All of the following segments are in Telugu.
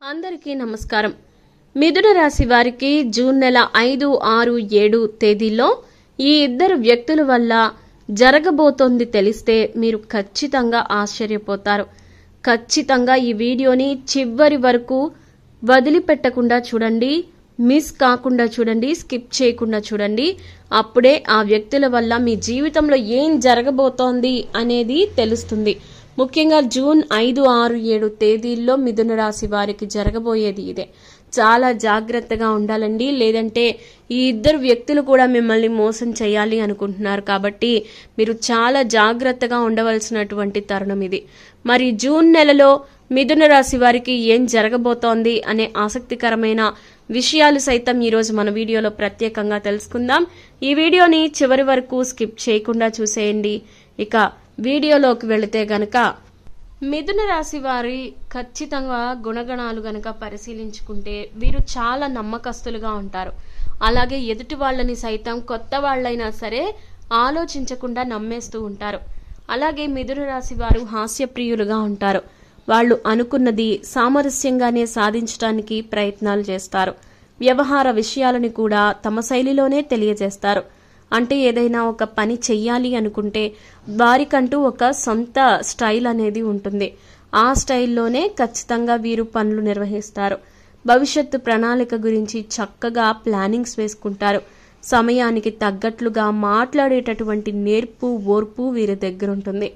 అందరికీ నమస్కారం. మిథున రాశి వారికి జూన్ నెల 5, 6, 7 తేదీల్లో ఈ ఇద్దరు వ్యక్తుల వల్ల జరగబోతోంది తెలిస్తే మీరు ఖచ్చితంగా ఆశ్చర్యపోతారు. ఖచ్చితంగా ఈ వీడియోని చివరి వరకు వదిలిపెట్టకుండా చూడండి, మిస్ కాకుండా చూడండి, స్కిప్ చేయకుండా చూడండి. అప్పుడే ఆ వ్యక్తుల వల్ల మీ జీవితంలో ఏం జరగబోతోంది అనేది తెలుస్తుంది. ముఖ్యంగా జూన్ 5, 6, 7 తేదీల్లో మిథున రాశి వారికి జరగబోయేది ఇదే. చాలా జాగ్రత్తగా ఉండాలండి. లేదంటే ఈ ఇద్దరు వ్యక్తులు కూడా మిమ్మల్ని మోసం చేయాలి అనుకుంటున్నారు. కాబట్టి మీరు చాలా జాగ్రత్తగా ఉండవలసినటువంటి తరుణం ఇది. మరి జూన్ నెలలో మిథున రాశి వారికి ఏం జరగబోతోంది అనే ఆసక్తికరమైన విషయాలు సైతం ఈరోజు మన వీడియోలో ప్రత్యేకంగా తెలుసుకుందాం. ఈ వీడియోని చివరి వరకు స్కిప్ చేయకుండా చూసేయండి. ఇక వీడియోలోకి వెళితే గనక మిథున రాశి వారి ఖచ్చితంగా గుణగణాలు గనక పరిశీలించుకుంటే వీరు చాలా నమ్మకస్తులుగా ఉంటారు. అలాగే ఎదుటి వాళ్ళని సైతం కొత్త వాళ్ళైనా సరే ఆలోచించకుండా నమ్మేస్తూ ఉంటారు. అలాగే మిథున రాశి వారు హాస్యప్రియులుగా ఉంటారు. వాళ్ళు అనుకున్నది సామరస్యంగానే సాధించడానికి ప్రయత్నాలు చేస్తారు. వ్యవహార విషయాలని కూడా తమ శైలిలోనే తెలియజేస్తారు. అంటే ఏదైనా ఒక పని చెయ్యాలి అనుకుంటే వారికంటూ ఒక సొంత స్టైల్ అనేది ఉంటుంది. ఆ స్టైల్లోనే ఖచ్చితంగా వీరు పనులు నిర్వహిస్తారు. భవిష్యత్తు ప్రణాళిక గురించి చక్కగా ప్లానింగ్స్ వేసుకుంటారు. సమయానికి తగ్గట్లుగా మాట్లాడేటటువంటి నేర్పు, ఓర్పు వీరి దగ్గర ఉంటుంది.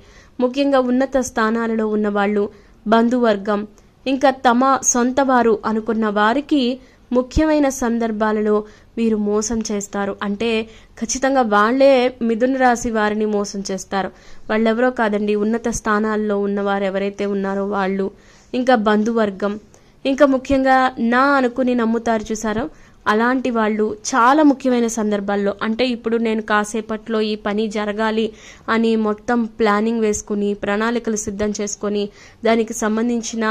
ముఖ్యంగా ఉన్నత స్థానాలలో ఉన్న వాళ్ళు, బంధువర్గం, ఇంకా తమ సొంత వారు అనుకున్న వారికి ముఖ్యమైన సందర్భాలలో వీరు మోసం చేస్తారు. అంటే ఖచ్చితంగా వాళ్లే మిథున రాశి వారిని మోసం చేస్తారు. వాళ్ళెవరో కాదండి, ఉన్నత స్థానాల్లో ఉన్నవారు ఎవరైతే ఉన్నారో వాళ్ళు, ఇంకా బంధువర్గం, ఇంకా ముఖ్యంగా నా అనుకుని నమ్ముతారు చూసారో అలాంటి వాళ్ళు చాలా ముఖ్యమైన సందర్భాల్లో, అంటే ఇప్పుడు నేను కాసేపట్లో ఈ పని జరగాలి అని మొత్తం ప్లానింగ్ వేసుకుని ప్రణాళికలు సిద్ధం చేసుకొని దానికి సంబంధించిన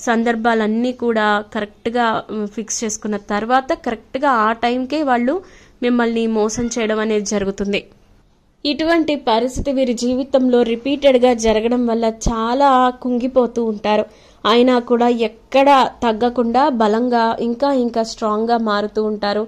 సందర్భాలన్నీ కూడా కరెక్ట్గా ఫిక్స్ చేసుకున్న తర్వాత కరెక్ట్గా ఆ టైంకే వాళ్ళు మిమ్మల్ని మోసం చేయడం అనేది జరుగుతుంది. ఇటువంటి పరిస్థితి వీరి జీవితంలో రిపీటెడ్గా జరగడం వల్ల చాలా కుంగిపోతూ ఉంటారు. అయినా కూడా ఎక్కడ తగ్గకుండా బలంగా ఇంకా ఇంకా స్ట్రాంగ్గా మారుతూ ఉంటారు.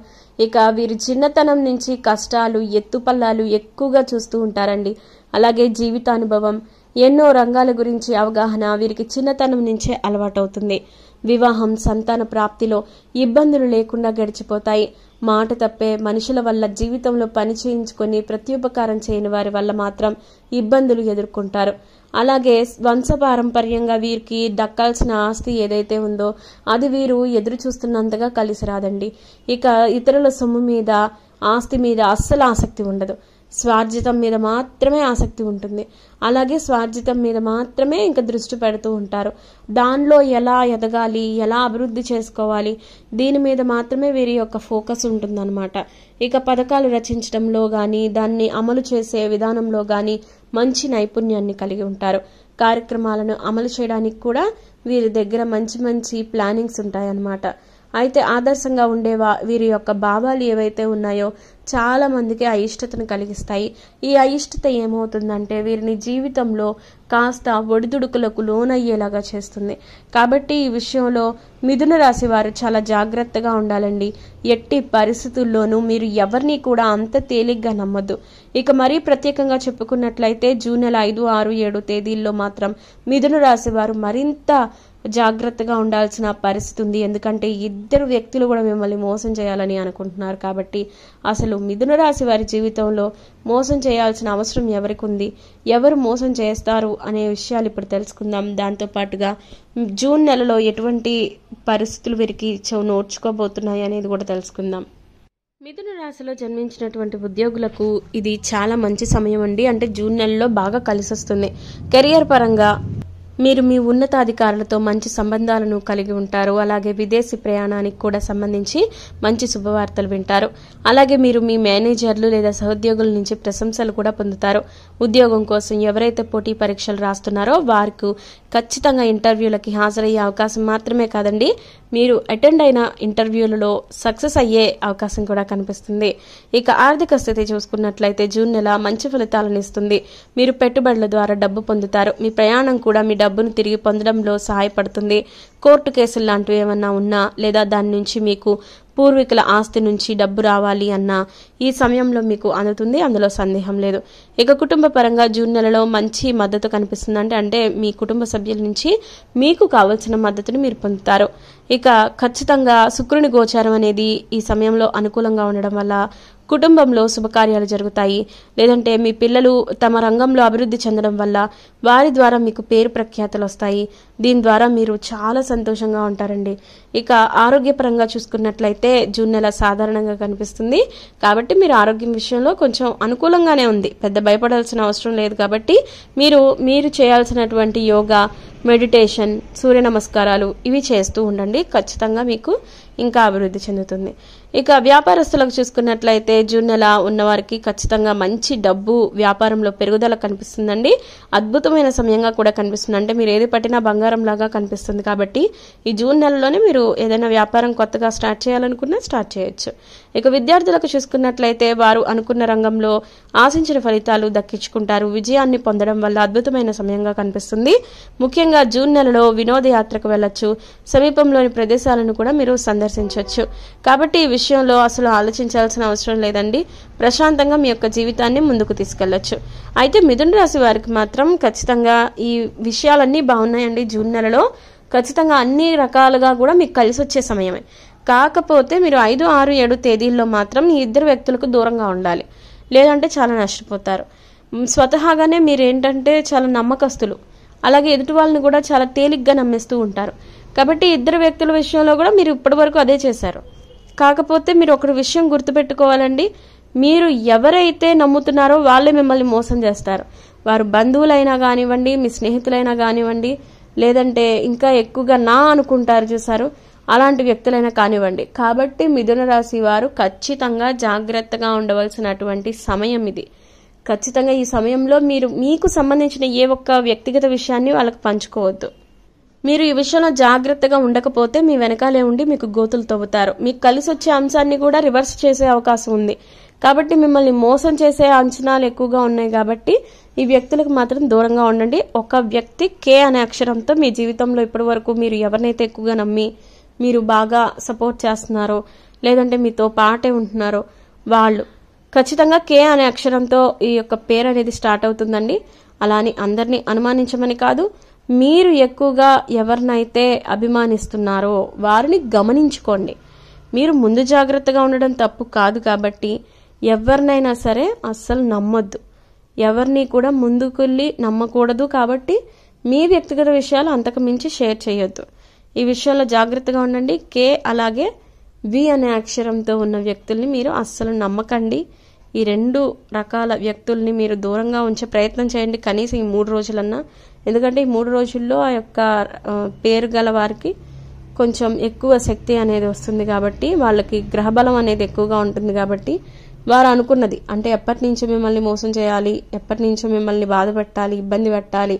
ఇక వీరి చిన్నతనం నుంచి కష్టాలు, ఎత్తుపల్లాలు ఎక్కువగా చూస్తూ ఉంటారండి. అలాగే జీవితానుభవం, ఎన్నో రంగాల గురించి అవగాహన వీరికి చిన్నతనం నుంచే అలవాటవుతుంది. వివాహం, సంతాన ప్రాప్తిలో ఇబ్బందులు లేకుండా గడిచిపోతాయి. మాట తప్పే మనుషుల వల్ల, జీవితంలో పని చేయించుకొని ప్రత్యుపకారం చేయని వారి వల్ల మాత్రం ఇబ్బందులు ఎదుర్కొంటారు. అలాగే వంశపారంపర్యంగా వీరికి దక్కాల్సిన ఆస్తి ఏదైతే ఉందో అది వీరు ఎదురు చూస్తున్నంతగా కలిసి రాదండి. ఇక ఇతరుల సొమ్ము మీద, ఆస్తి మీద అస్సలు ఆసక్తి ఉండదు. స్వార్జితం మీద మాత్రమే ఆసక్తి ఉంటుంది. అలాగే స్వార్జితం మీద మాత్రమే ఇంకా దృష్టి పెడుతూ ఉంటారు. దానిలో ఎలా ఎదగాలి, ఎలా అభివృద్ధి చేసుకోవాలి, దీని మీద మాత్రమే వీరి యొక్క ఫోకస్ ఉంటుందన్నమాట. ఇక పథకాలు రచించడంలో కానీ, దాన్ని అమలు చేసే విధానంలో కానీ మంచి నైపుణ్యాన్ని కలిగి ఉంటారు. కార్యక్రమాలను అమలు చేయడానికి కూడా వీరి దగ్గర మంచి మంచి ప్లానింగ్స్ ఉంటాయన్నమాట. అయితే ఆదర్శంగా ఉండే వీరి యొక్క భావాలు ఏవైతే ఉన్నాయో చాలా మందికి అయిష్టతను కలిగిస్తాయి. ఈ అయిష్టత ఏమవుతుందంటే వీరిని జీవితంలో కాస్త ఒడిదుడుకులకు లోనయ్యేలాగా చేస్తుంది. కాబట్టి ఈ విషయంలో మిథున రాశి వారు చాలా జాగ్రత్తగా ఉండాలండి. ఎట్టి పరిస్థితుల్లోనూ మీరు ఎవరిని కూడా అంత తేలిగ్గా నమ్మద్దు. ఇక మరీ ప్రత్యేకంగా చెప్పుకున్నట్లయితే జూన్ నెల 5, 6, 7 తేదీల్లో మాత్రం మిథున రాశి వారు మరింత జాగ్రత్తగా ఉండాల్సిన పరిస్థితి ఉంది. ఎందుకంటే ఇద్దరు వ్యక్తులు కూడా మిమ్మల్ని మోసం చేయాలని అనుకుంటున్నారు. కాబట్టి అసలు మిథున రాశి వారి జీవితంలో మోసం చేయాల్సిన అవసరం ఎవరికి ఉంది, ఎవరు మోసం చేస్తారు అనే విషయాలు ఇప్పుడు తెలుసుకుందాం. దాంతో పాటుగా జూన్ నెలలో ఎటువంటి పరిస్థితులు వీరికి నోడ్చుకోబోతున్నాయి అనేది కూడా తెలుసుకుందాం. మిథున రాశిలో జన్మించినటువంటి ఉద్యోగులకు ఇది చాలా మంచి సమయం అండి. అంటే జూన్ నెలలో బాగా కలిసి వస్తుంది. కెరియర్ పరంగా మీరు మీ ఉన్నతాధికారులతో మంచి సంబంధాలను కలిగి ఉంటారు. అలాగే విదేశీ ప్రయాణానికి కూడా సంబంధించి మంచి శుభవార్తలు వింటారు. అలాగే మీరు మీ మేనేజర్లు లేదా సహోద్యోగుల నుంచి ప్రశంసలు కూడా పొందుతారు. ఉద్యోగం కోసం ఎవరైతే పోటీ పరీక్షలు రాస్తున్నారో వారికి ఖచ్చితంగా ఇంటర్వ్యూలకి హాజరయ్యే అవకాశం మాత్రమే కాదండి, మీరు అటెండ్ అయిన ఇంటర్వ్యూలలో సక్సెస్ అయ్యే అవకాశం కూడా కనిపిస్తుంది. ఇక ఆర్థిక స్థితి చూసుకున్నట్లయితే జూన్ నెల మంచి ఫలితాలను ఇస్తుంది. మీరు పెట్టుబడుల ద్వారా డబ్బు పొందుతారు. మీ ప్రయాణం కూడా మీ డబ్బును తిరిగి పొందడంలో సహాయపడుతుంది. కోర్టు కేసులు లాంటివి ఏమన్నా ఉన్నా లేదా దాని నుంచి మీకు పూర్వీకుల ఆస్తి నుంచి డబ్బు రావాలి అన్నా ఈ సమయంలో మీకు అందుతుంది, అందులో సందేహం లేదు. ఇక కుటుంబ పరంగా జూన్ నెలలో మంచి మద్దతు కనిపిస్తుంది. అంటే మీ కుటుంబ సభ్యుల నుంచి మీకు కావలసిన మద్దతుని మీరు పొందుతారు. ఇక ఖచ్చితంగా శుక్రుని గోచారం అనేది ఈ సమయంలో అనుకూలంగా ఉండడం వల్ల కుటుంబంలో శుభకార్యాలు జరుగుతాయి. లేదంటే మీ పిల్లలు తమ రంగంలో అభివృద్ధి చెందడం వల్ల వారి ద్వారా మీకు పేరు ప్రఖ్యాతలు వస్తాయి. దీని ద్వారా మీరు చాలా సంతోషంగా ఉంటారండి. ఇక ఆరోగ్యపరంగా చూసుకున్నట్లయితే జూన్ నెల సాధారణంగా కనిపిస్తుంది. కాబట్టి మీరు ఆరోగ్యం విషయంలో కొంచెం అనుకూలంగానే ఉంది, పెద్ద భయపడాల్సిన అవసరం లేదు. కాబట్టి మీరు చేయాల్సినటువంటి యోగా, మెడిటేషన్, సూర్య నమస్కారాలు ఇవి చేస్తూ ఉండండి. ఖచ్చితంగా మీకు ఇంకా అభివృద్ధి చెందుతుంది. ఇక వ్యాపారస్తులకు చూసుకున్నట్లయితే జూన్ నెల ఉన్నవారికి ఖచ్చితంగా మంచి డబ్బు వ్యాపారంలో పెరుగుదల కనిపిస్తుందండి. అద్భుతమైన సమయంగా కూడా కనిపిస్తుంది. అంటే మీరు ఏది పట్టినా బంగారం లాగా కనిపిస్తుంది. కాబట్టి ఈ జూన్ నెలలోనే మీరు ఏదైనా వ్యాపారం కొత్తగా స్టార్ట్ చేయాలనుకున్నా స్టార్ట్ చేయొచ్చు. ఇక విద్యార్థులకు చూసుకున్నట్లయితే వారు అనుకున్న రంగంలో ఆశించిన ఫలితాలు దక్కించుకుంటారు. విజయాన్ని పొందడం వల్ల అద్భుతమైన సమయంగా కనిపిస్తుంది. ముఖ్యంగా జూన్ నెలలో వినోదయాత్రకు వెళ్ళొచ్చు, సమీపంలోని ప్రదేశాలను కూడా మీరు సందర్శించవచ్చు. కాబట్టి ఈ విషయంలో అసలు ఆలోచించాల్సిన అవసరం లేదండి. ప్రశాంతంగా మీ యొక్క జీవితాన్ని ముందుకు తీసుకెళ్లొచ్చు. అయితే మిథున రాశి వారికి మాత్రం ఖచ్చితంగా ఈ విషయాలన్నీ బాగున్నాయండి. జూన్ నెలలో ఖచ్చితంగా అన్ని రకాలుగా కూడా మీకు కలిసి వచ్చే సమయమే. కాకపోతే మీరు 5, 6, 7 తేదీల్లో మాత్రం ఈ ఇద్దరు వ్యక్తులకు దూరంగా ఉండాలి, లేదంటే చాలా నష్టపోతారు. స్వతహాగానే మీరేంటంటే చాలా నమ్మకస్తులు, అలాగే ఎదుటి వాళ్ళని కూడా చాలా తేలిగ్గా నమ్మేస్తూ ఉంటారు. కాబట్టి ఇద్దరు వ్యక్తుల విషయంలో కూడా మీరు ఇప్పటి వరకు అదే చేశారు. కాకపోతే మీరు ఒక విషయం గుర్తుపెట్టుకోవాలండి, మీరు ఎవరైతే నమ్ముతున్నారో వాళ్ళే మిమ్మల్ని మోసం చేస్తారు. వారు బంధువులైనా కానివ్వండి, మీ స్నేహితులైనా కానివ్వండి, లేదంటే ఇంకా ఎక్కువగా నా అనుకుంటారు చూసారు, అలాంటి వ్యక్తులైనా కానివ్వండి. కాబట్టి మిథున రాశి వారు ఖచ్చితంగా జాగ్రత్తగా ఉండవలసినటువంటి సమయం ఇది. ఖచ్చితంగా ఈ సమయంలో మీకు సంబంధించిన ఏ ఒక్క వ్యక్తిగత విషయాన్ని వాళ్ళకి పంచుకోవద్దు. మీరు ఈ విషయంలో జాగ్రత్తగా ఉండకపోతే మీ వెనకాలే ఉండి మీకు గోతులు తవ్వుతారు. మీకు కలిసి వచ్చే అంశాన్ని కూడా రివర్స్ చేసే అవకాశం ఉంది. కాబట్టి మిమ్మల్ని మోసం చేసే అంచనాలు ఎక్కువగా ఉన్నాయి. కాబట్టి ఈ వ్యక్తులకు మాత్రం దూరంగా ఉండండి. ఒక వ్యక్తి కే అనే అక్షరంతో మీ జీవితంలో ఇప్పటి వరకు మీరు ఎవరినైతే ఎక్కువగా నమ్మి మీరు బాగా సపోర్ట్ చేస్తున్నారో, లేదంటే మీతో పాటే ఉంటున్నారో వాళ్ళు ఖచ్చితంగా కే అనే అక్షరంతో ఈ యొక్క పేరు అనేది స్టార్ట్ అవుతుందండి. అలా అని అందరినీ అనుమానించమని కాదు, మీరు ఎక్కువగా ఎవరినైతే అభిమానిస్తున్నారో వారిని గమనించుకోండి. మీరు ముందు జాగ్రత్తగా ఉండడం తప్పు కాదు. కాబట్టి ఎవరినైనా సరే అస్సలు నమ్మొద్దు, ఎవరిని కూడా ముందుకెళ్ళి నమ్మకూడదు. కాబట్టి మీ వ్యక్తిగత విషయాలు అంతకు మించి షేర్ చేయొద్దు. ఈ విషయంలో జాగ్రత్తగా ఉండండి. కే అలాగే వి అనే అక్షరంతో ఉన్న వ్యక్తుల్ని మీరు అస్సలు నమ్మకండి. ఈ 2 రకాల వ్యక్తుల్ని మీరు దూరంగా ఉంచే ప్రయత్నం చేయండి కనీసం ఈ 3 రోజులన్నా. ఎందుకంటే ఈ 3 రోజుల్లో ఆ యొక్క పేరు గల వారికి కొంచెం ఎక్కువ శక్తి అనేది వస్తుంది. కాబట్టి వాళ్ళకి గ్రహబలం అనేది ఎక్కువగా ఉంటుంది. కాబట్టి వారు అనుకున్నది, అంటే ఎప్పటి నుంచో మిమ్మల్ని మోసం చేయాలి, ఎప్పటి నుంచో మిమ్మల్ని బాధ పెట్టాలి, ఇబ్బంది పెట్టాలి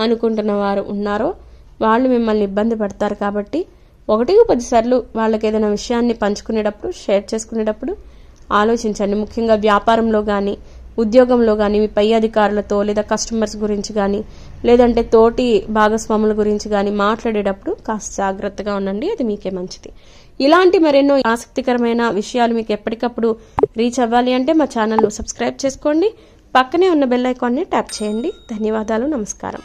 అనుకుంటున్న వారు ఉన్నారో వాళ్ళు మిమ్మల్ని ఇబ్బంది పడతారు. కాబట్టి 1-10 సార్లు వాళ్ళకి ఏదైనా విషయాన్ని పంచుకునేటప్పుడు, షేర్ చేసుకునేటప్పుడు ఆలోచించండి. ముఖ్యంగా వ్యాపారంలో కానీ, ఉద్యోగంలో కానీ, మీ పై అధికారులతో లేదా కస్టమర్స్ గురించి కానీ, లేదంటే తోటి భాగస్వాముల గురించి కానీ మాట్లాడేటప్పుడు కాస్త జాగ్రత్తగా ఉండండి. అది మీకే మంచిది. ఇలాంటి మరెన్నో ఆసక్తికరమైన విషయాలు మీకు ఎప్పటికప్పుడు రీచ్ అవ్వాలి అంటే మా ఛానల్ సబ్స్క్రైబ్ చేసుకోండి. పక్కనే ఉన్న బెల్ ఐకాన్ని ట్యాప్ చేయండి. ధన్యవాదాలు. నమస్కారం.